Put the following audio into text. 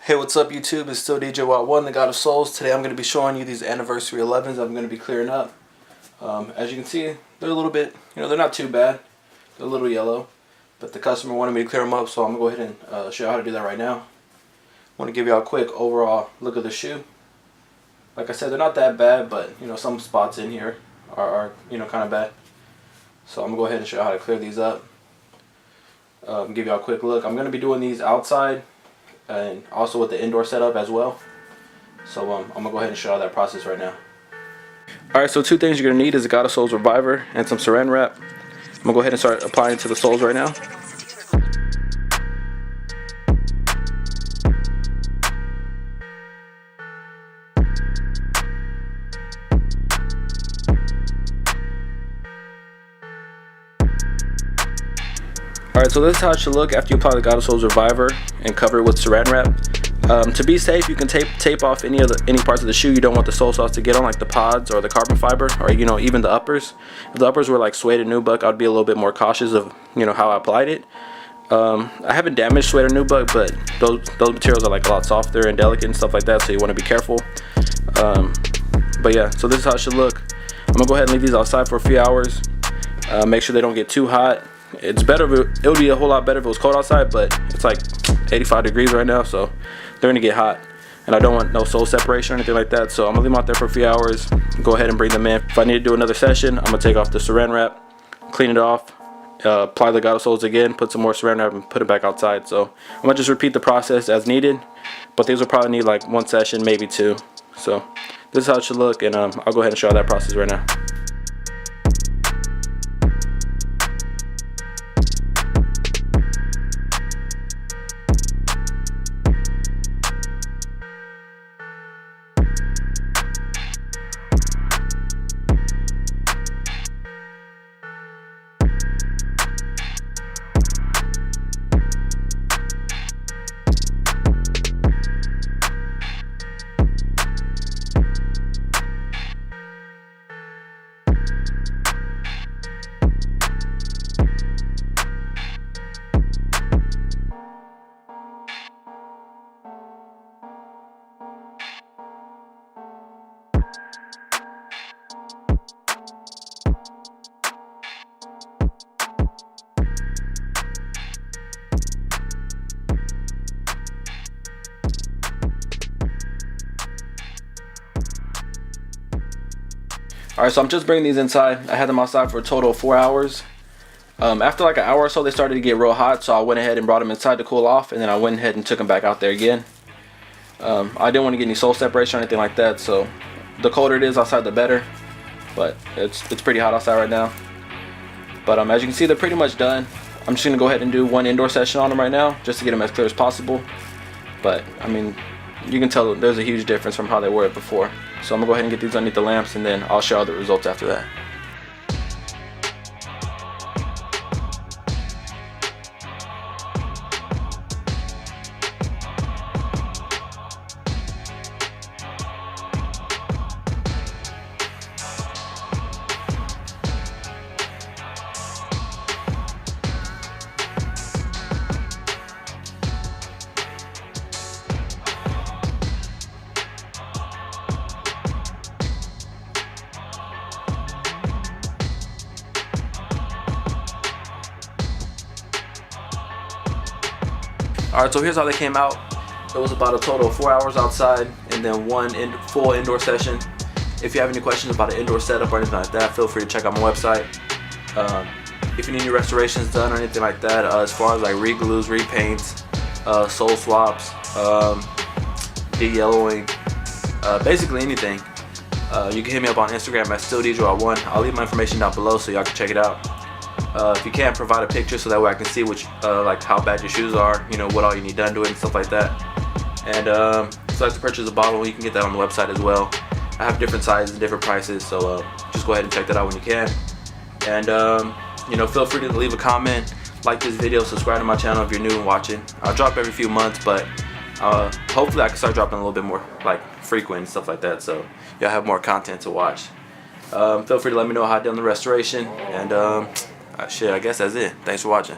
Hey, what's up YouTube? It's still DJ Watt1, the God of Souls. Today I'm going to be showing you these anniversary 11s I'm going to be clearing up. As you can see, they're a little bit, they're not too bad. They're a little yellow, but the customer wanted me to clear them up, so I'm going to go ahead and show you how to do that right now. I want to give you all a quick overall look of the shoe. Like I said, they're not that bad, but some spots in here are kind of bad. So I'm going to go ahead and show you how to clear these up. Give you all a quick look. I'm going to be doing these outside and also with the indoor setup as well. So I'm going to go ahead and show you that process right now. Alright, so two things you're going to need is a GodofSoles Reviver and some saran wrap. I'm going to go ahead and start applying it to the soles right now. Alright, so this is how it should look after you apply the GodofSoles Reviver and cover it with saran wrap. To be safe, you can tape off any parts of the shoe you don't want the sole sauce to get on, like the pods or the carbon fiber, or even the uppers. If the uppers were like suede or nubuck, I'd be a little bit more cautious of how I applied it. I haven't damaged suede or nubuck, but those materials are like a lot softer and delicate and stuff like that, so you want to be careful. But yeah, so this is how it should look. I'm gonna go ahead and leave these outside for a few hours. Make sure they don't get too hot. It's better it would be a whole lot better if it was cold outside, but it's like 85 degrees right now, so they're gonna get hot, and I don't want no sole separation or anything like that. So I'm gonna leave them out there for a few hours, go ahead and bring them in. If I need to do another session, I'm gonna take off the saran wrap, clean it off, apply the GodofSoles again, put some more saran wrap, and put it back outside. So I'm gonna just repeat the process as needed, but these will probably need like one session, maybe two. So this is how it should look, and I'll go ahead and show you that process right now. Alright, so I'm just bringing these inside. I had them outside for a total of 4 hours. After like an hour or so, they started to get real hot, so I went ahead and brought them inside to cool off, and then I went ahead and took them back out there again. I didn't want to get any sole separation or anything like that, so the colder it is outside, the better. But it's pretty hot outside right now. But as you can see, they're pretty much done. I'm just going to go ahead and do one indoor session on them right now, just to get them as clear as possible. But, I mean, you can tell there's a huge difference from how they were before. So I'm going to go ahead and get these underneath the lamps, and then I'll show you the results after that. Alright, so here's how they came out. It was about a total of 4 hours outside and then one full indoor session. If you have any questions about an indoor setup or anything like that, feel free to check out my website. If you need any restorations done or anything like that, as far as like re-glues, repaints, sole swaps, de-yellowing, basically anything, you can hit me up on Instagram at StillDJ1. I'll leave my information down below so y'all can check it out. If you can't, provide a picture so that way I can see like how bad your shoes are, what all you need done to it and stuff like that. And if you'd like to purchase a bottle, you can get that on the website as well. I have different sizes and different prices, so just go ahead and check that out when you can. And feel free to leave a comment, like this video, subscribe to my channel if you're new and watching. I'll drop every few months, but hopefully I can start dropping a little bit more like frequent and stuff like that, so y'all have more content to watch. Feel free to let me know how I did on the restoration, and shit, I guess that's it. Thanks for watching.